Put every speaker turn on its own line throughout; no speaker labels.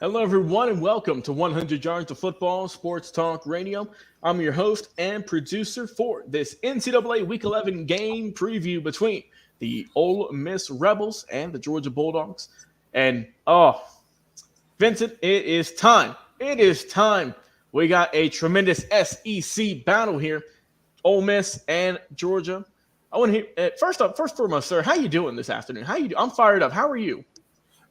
Hello, everyone, and welcome to 100 Yards of Football Sports Talk Radio. I'm your host and producer for this NCAA Week 11 game preview between the Ole Miss Rebels and the Georgia Bulldogs. And, Vincent, it is time. It is time. We got a tremendous SEC battle here, Ole Miss and Georgia. I want to hear, first and foremost, sir, how you doing this afternoon? I'm fired up. How are you?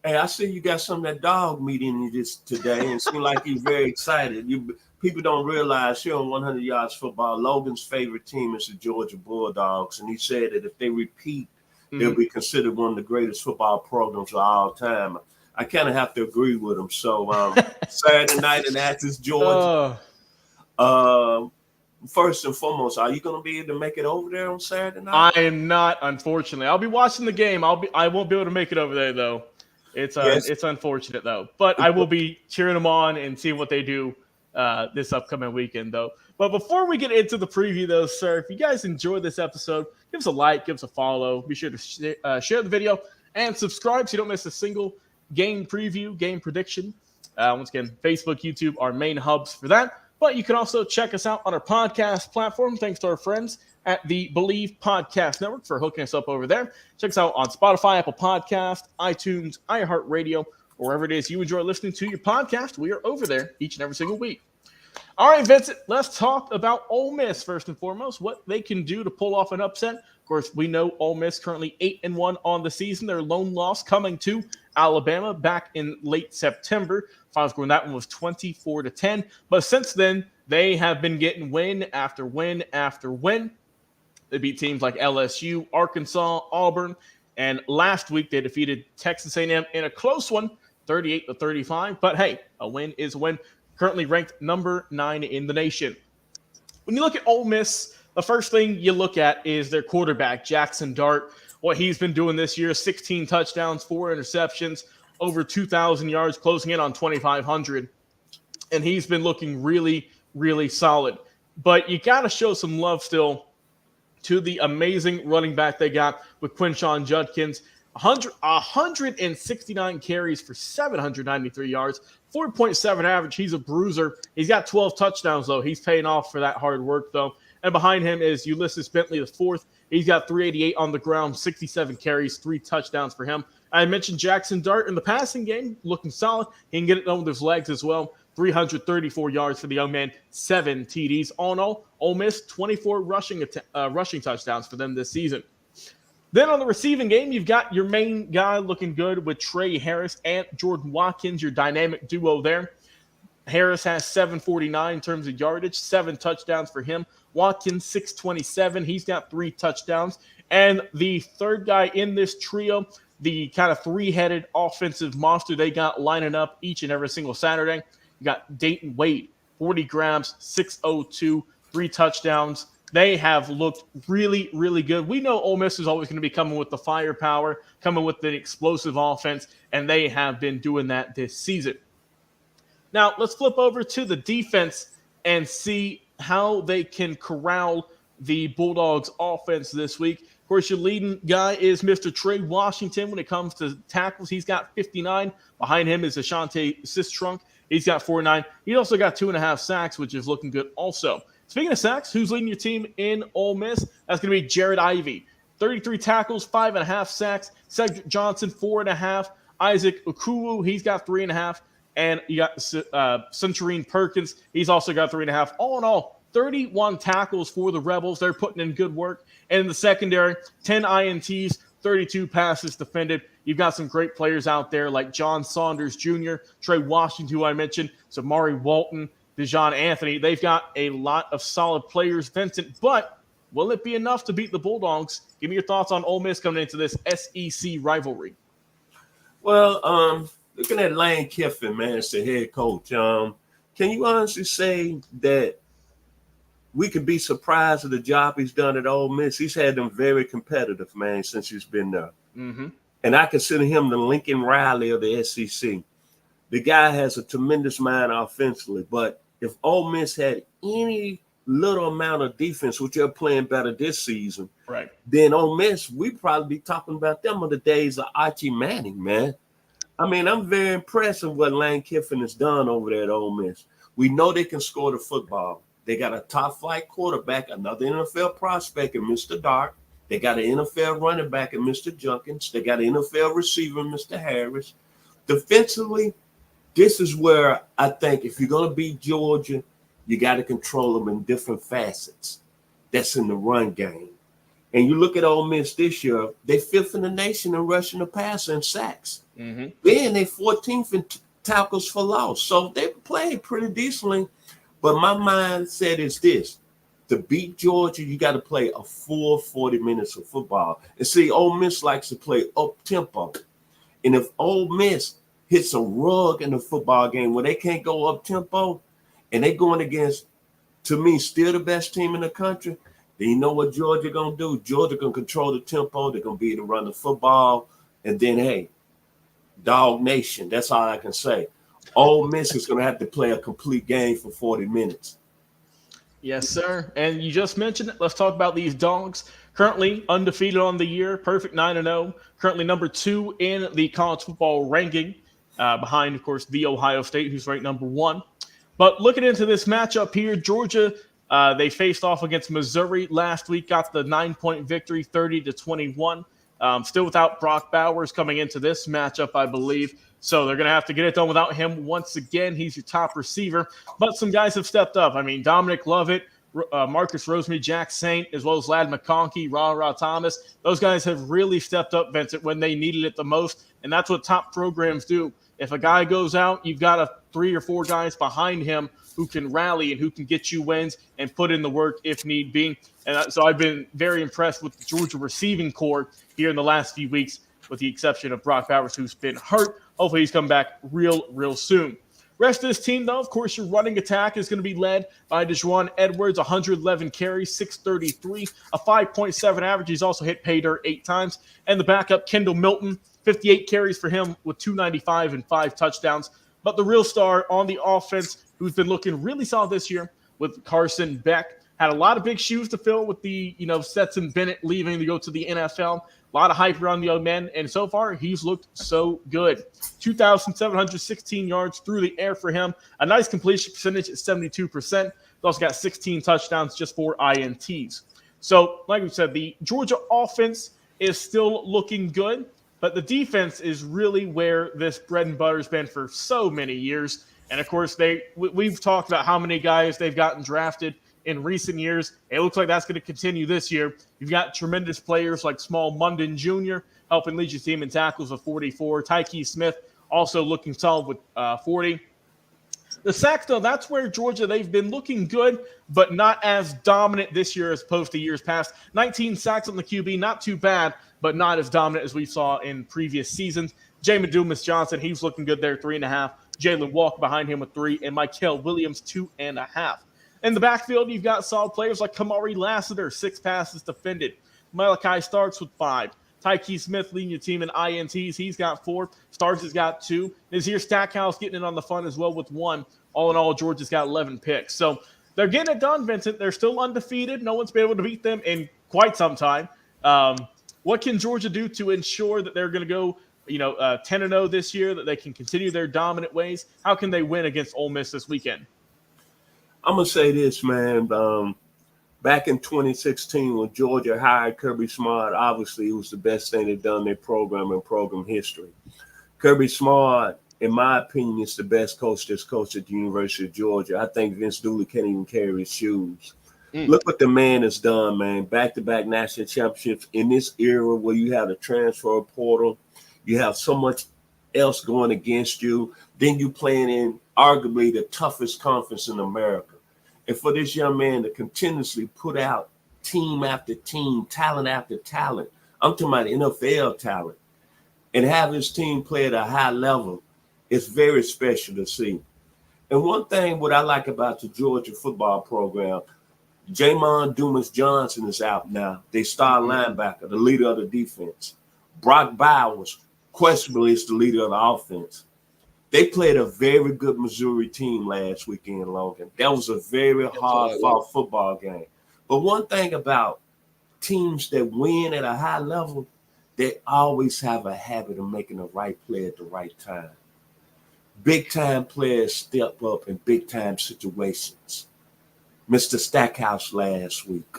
Hey, I see you got some of that dog meat in you this today, and seem like you're very excited. People don't realize here on 100 Yards Football, Logan's favorite team is the Georgia Bulldogs, and he said that if they repeat, they'll be considered one of the greatest football programs of all time. I kind of have to agree with him. So Saturday night in Athens, Georgia. First and foremost, are you going to be able to make it over there on Saturday night?
I am not, unfortunately. I'll be watching the game. I won't be able to make it over there though. It's unfortunate though, but I will be cheering them on and seeing what they do this upcoming weekend though. But before we get into the preview though, sir, if you guys enjoyed this episode, give us a like, give us a follow. Be sure to share the video and subscribe so you don't miss a single game preview, game prediction. Once again, Facebook, YouTube, our main hubs for that. But you can also check us out on our podcast platform. Thanks to our friends at the Believe Podcast Network for hooking us up over there. Check us out on Spotify, Apple Podcast, iTunes, iHeartRadio, or wherever it is you enjoy listening to your podcast. We are over there each and every single week. All right, Vincent, let's talk about Ole Miss first and foremost, what they can do to pull off an upset. Of course, we know Ole Miss currently 8-1 on the season. Their lone loss coming to Alabama back in late September. Final score in that one was 24-10. But since then, they have been getting win after win after win. They beat teams like LSU, Arkansas, Auburn, and last week they defeated Texas A&M in a close one, 38-35. But hey, a win is a win. Currently ranked number 9 in the nation. When you look at Ole Miss, the first thing you look at is their quarterback, Jackson Dart. What he's been doing this year, 16 touchdowns, 4 interceptions, over 2,000 yards, closing in on 2,500. And he's been looking really, really solid. But you got to show some love still to the amazing running back they got with Quinshon Judkins. 169 carries for 793 yards, 4.7 average. He's a bruiser. He's got 12 touchdowns, though. He's paying off for that hard work, though. And behind him is Ulysses Bentley, the fourth. He's got 388 on the ground, 67 carries, 3 touchdowns for him. I mentioned Jackson Dart in the passing game, looking solid. He can get it done with his legs as well. 334 yards for the young man, 7 TDs. All in all, Ole Miss, 24 rushing touchdowns for them this season. Then on the receiving game, you've got your main guy looking good with Trey Harris and Jordan Watkins, your dynamic duo there. Harris has 749 in terms of yardage, 7 touchdowns for him. Watkins, 627. He's got 3 touchdowns. And the third guy in this trio, the kind of 3-headed offensive monster they got lining up each and every single Saturday. You got Dayton Wade, 40 grams, 602, 3 touchdowns. They have looked really, really good. We know Ole Miss is always going to be coming with the firepower, coming with the explosive offense, and they have been doing that this season. Now, let's flip over to the defense and see how they can corral the Bulldogs offense this week. Of course, your leading guy is Mr. Trey Washington when it comes to tackles. He's got 59. Behind him is Ashante Sistrunk. He's got 49. He's also got 2.5 sacks, which is looking good also. Speaking of sacks, who's leading your team in Ole Miss? That's going to be Jared Ivey. 33 tackles, 5.5 sacks. Cedric Johnson, 4.5. Isaac Okuwu, he's got 3.5. And you got Centurine Perkins. He's also got 3.5. All in all, 31 tackles for the Rebels. They're putting in good work. And in the secondary, 10 INTs, 32 passes defended. You've got some great players out there like John Saunders Jr., Trey Washington, who I mentioned, Samari Walton, Dejon Anthony. They've got a lot of solid players, Vincent. But will it be enough to beat the Bulldogs? Give me your thoughts on Ole Miss coming into this SEC rivalry.
Well, looking at Lane Kiffin, man, as the head coach, can you honestly say that we could be surprised at the job he's done at Ole Miss? He's had them very competitive, man, since he's been there.
Mm-hmm.
And I consider him the Lincoln Riley of the SEC. The guy has a tremendous mind offensively, but if Ole Miss had any little amount of defense, which they're playing better this season,
right,
then Ole Miss, we'd probably be talking about them of the days of Archie Manning, man. I mean, I'm very impressed with what Lane Kiffin has done over there at Ole Miss. We know they can score the football. They got a top flight quarterback, another NFL prospect in Mr. Dark. They got an NFL running back in Mr. Junkins. They got an NFL receiver, Mr. Harris. Defensively, this is where I think if you're going to beat Georgia, you got to control them in different facets. That's in the run game. And you look at Ole Miss this year, they 5th in the nation in rushing the passer and sacks.
Mm-hmm.
Then they 14th in tackles for loss. So they played pretty decently. But my mindset is this. To beat Georgia, you got to play a full 40 minutes of football. And see, Ole Miss likes to play up-tempo. And if Ole Miss hits a rug in the football game where they can't go up-tempo and they're going against, to me, still the best team in the country, then you know what Georgia going to do? Georgia going to control the tempo. They're going to be able to run the football. And then, hey, Dog Nation, that's all I can say. Ole Miss is going to have to play a complete game for 40 minutes.
Yes, sir. And you just mentioned it. Let's talk about these dogs. Currently undefeated on the year, perfect 9-0. Currently number 2 in the college football ranking, behind, of course, the Ohio State, who's ranked number 1. But looking into this matchup here, Georgia, they faced off against Missouri last week, got the 9-point victory, 30-21. Still without Brock Bowers coming into this matchup, I believe. So they're going to have to get it done without him once again. He's your top receiver. But some guys have stepped up. I mean, Dominic Lovett, Marcus Rosemary, Jack Saint, as well as Lad McConkey, Ra Thomas. Those guys have really stepped up, Vincent, when they needed it the most. And that's what top programs do. If a guy goes out, you've got 3 or 4 guys behind him who can rally and who can get you wins and put in the work if need be. And so I've been very impressed with the Georgia receiving corps here in the last few weeks, with the exception of Brock Bowers, who's been hurt. Hopefully he's coming back real soon. Rest of this team, though, of course, your running attack is going to be led by DeJuan Edwards, 111 carries, 633, a 5.7 average. He's also hit pay dirt 8 times. And the backup, Kendall Milton, 58 carries for him with 295 and 5 touchdowns. But the real star on the offense, who's been looking really solid this year, with Carson Beck, had a lot of big shoes to fill with the, Stetson Bennett leaving to go to the NFL. A lot of hype around the young man, and so far, he's looked so good. 2,716 yards through the air for him. A nice completion percentage at 72%. He's also got 16 touchdowns, just 4 INTs. So, like we said, the Georgia offense is still looking good, but the defense is really where this bread and butter has been for so many years. And, of course, we've talked about how many guys they've gotten drafted in recent years. It looks like that's going to continue this year. You've got tremendous players like Small Munden Jr. helping lead your team in tackles with 44. Tyke Smith also looking solid with 40. The sacks, though, that's where Georgia, they've been looking good, but not as dominant this year as opposed to years past. 19 sacks on the QB, not too bad, but not as dominant as we saw in previous seasons. Jamin Dumas-Johnson, he's looking good there, 3.5. Jalen Walker behind him with 3, and Michael Williams, 2.5. In the backfield, you've got solid players like Kamari Lassiter, 6 passes defended. Malachi Starks with 5. Tyke Smith leading your team in INTs. He's got 4. Starks has got 2. Nazir Stackhouse getting in on the fun as well with 1. All in all, Georgia's got 11 picks. So they're getting it done, Vincent. They're still undefeated. No one's been able to beat them in quite some time. What can Georgia do to ensure that they're going to go 10-0 this year, that they can continue their dominant ways? How can they win against Ole Miss this weekend?
I'm going to say this, man. Back in 2016, when Georgia hired Kirby Smart, obviously it was the best thing they've done in their program in program history. Kirby Smart, in my opinion, is the best coach that's coached at the University of Georgia. I think Vince Dooley can't even carry his shoes. Look what the man has done, man. Back-to-back national championships in this era where you have the transfer portal, you have so much else going against you, then you playing in arguably the toughest conference in America. And for this young man to continuously put out team after team, talent after talent, I'm talking about NFL talent, and have his team play at a high level, it's very special to see. And one thing what I like about the Georgia football program, Jamon Dumas-Johnson is out now. They star linebacker, the leader of the defense. Brock Bowers, questionably, is the leader of the offense. They played a very good Missouri team last weekend, Logan. That was a very hard-fought football game. But one thing about teams that win at a high level, they always have a habit of making the right play at the right time. Big time players step up in big time situations. Mr. Stackhouse last week.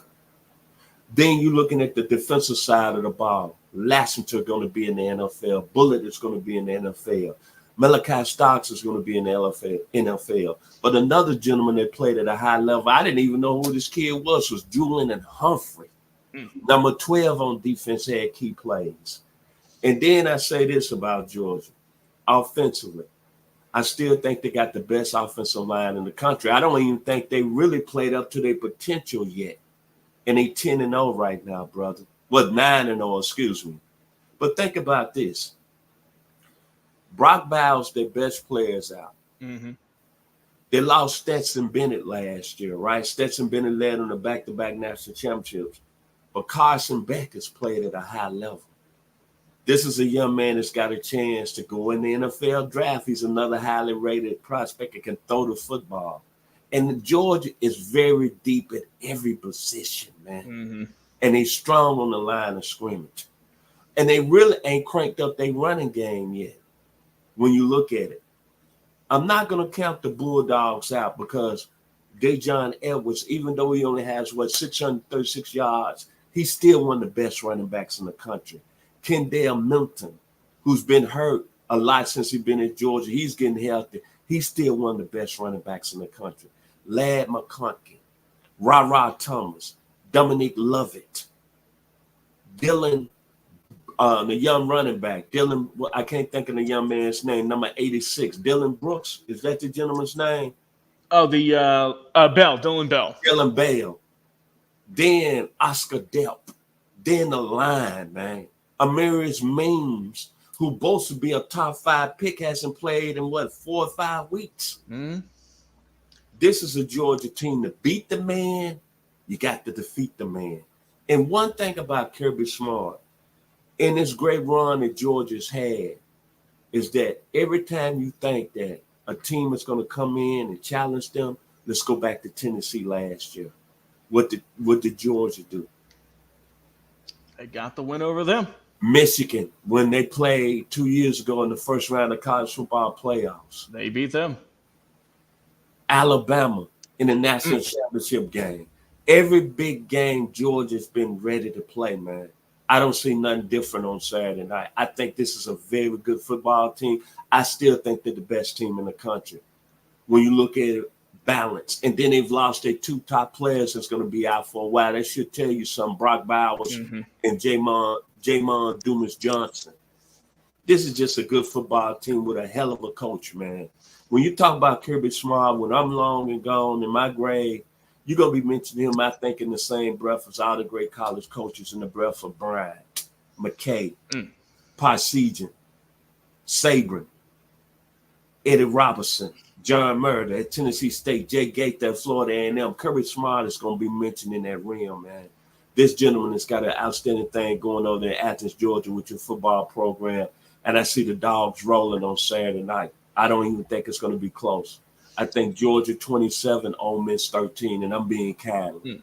Then you're looking at the defensive side of the ball. Lassiter going to be in the NFL. Bullitt is going to be in the NFL. Malachi Starks is going to be in the NFL. But another gentleman that played at a high level, I didn't even know who this kid was Julian and Humphrey. Number 12 on defense had key plays. And then I say this about Georgia. Offensively, I still think they got the best offensive line in the country. I don't even think they really played up to their potential yet. And they 10-0 right now, brother. Well, 9-0, excuse me. But think about this. Brock Bowers, their best players out.
Mm-hmm.
They lost Stetson Bennett last year, right? Stetson Bennett led on the back-to-back national championships. But Carson Beck has played at a high level. This is a young man that's got a chance to go in the NFL draft. He's another highly rated prospect that can throw the football. And Georgia is very deep at every position, man.
Mm-hmm.
And he's strong on the line of scrimmage. And they really ain't cranked up their running game yet when you look at it. I'm not going to count the Bulldogs out because Dejon Edwards, even though he only has, 636 yards, he's still one of the best running backs in the country. Kendall Milton, who's been hurt a lot since he's been in Georgia, he's getting healthy. He's still one of the best running backs in the country. Ladd McConkey, Ra Thomas, Dominique Lovett, Dylan, the young running back, Dylan, I can't think of the young man's name, number 86, Dylan Brooks. Is that the gentleman's name?
Oh, Dylan Bell.
Dylan Bell. Then Oscar Delp. Then the line, man. Amarius Mims, who both to be a top 5 pick, hasn't played in 4 or 5 weeks.
Mm-hmm.
This is a Georgia team to beat the man. You got to defeat the man. And one thing about Kirby Smart in this great run that Georgia's had is that every time you think that a team is going to come in and challenge them, let's go back to Tennessee last year. What did Georgia do?
They got the win over them.
Michigan, when they played 2 years ago in the first round of college football playoffs.
They beat them.
Alabama in the national championship game. Every big game, Georgia's been ready to play, man. I don't see nothing different on Saturday night. I think this is a very good football team. I still think they're the best team in the country. When you look at it, balance. And then they've lost their 2 top players that's going to be out for a while. That should tell you something. Brock Bowers and Jamon Dumas Johnson. This is just a good football team with a hell of a coach, man. When you talk about Kirby Smart, when I'm long and gone in my grave, you're going to be mentioning him, I think, in the same breath as all the great college coaches in the breath of Bryant, McKay, Parsegian, Saban, Eddie Robertson, John Murder at Tennessee State, Jay Gaither at Florida A&M. Kirby Smart is going to be mentioned in that realm, man. This gentleman has got an outstanding thing going on there in Athens, Georgia with your football program. And I see the Dogs rolling on Saturday night. I don't even think it's going to be close. I think Georgia 27, Ole Miss 13, and I'm being kind.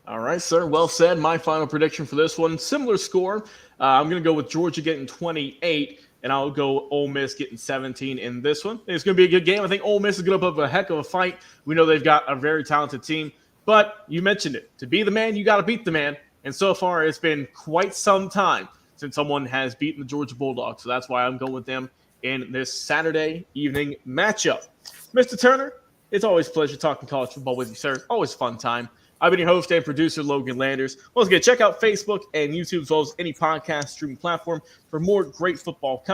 All right, sir. Well said. My final prediction for this one, similar score. I'm going to go with Georgia getting 28, and I'll go Ole Miss getting 17 in this one. It's going to be a good game. I think Ole Miss is going to put up a heck of a fight. We know they've got a very talented team, but you mentioned it. To be the man, you got to beat the man. And so far, it's been quite some time since someone has beaten the Georgia Bulldogs. So that's why I'm going with them in this Saturday evening matchup. Mr. Turner, it's always a pleasure talking college football with you, sir. Always a fun time. I've been your host and producer, Logan Landers. Once again, check out Facebook and YouTube as well as any podcast streaming platform for more great football content.